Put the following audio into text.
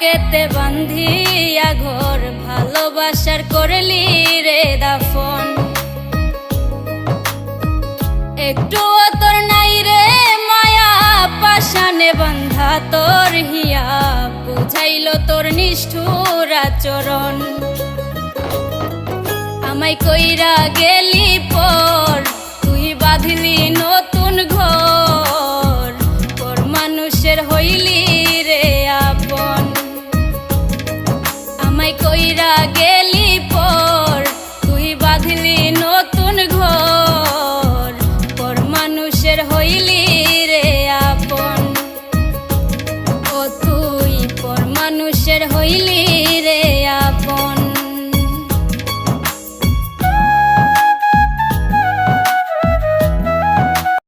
বুকেতে বান্ধিয়া ঘর ভালোবাসার করলি রে দাফন। একটুও তোর নাই রে মায়া পাশানে বান্ধা তোর হিয়া বুঝাইল তোর নিষ্ঠুর আচরণ। আমায় কইরা গেলি পর তুই বাঁধলি নতুন ঘর, পর মানুষের হইলি রে আপন। আমায় কইরা গেলি পর তুই বাঁধলি নতুন ঘর, পর মানুষের হইলি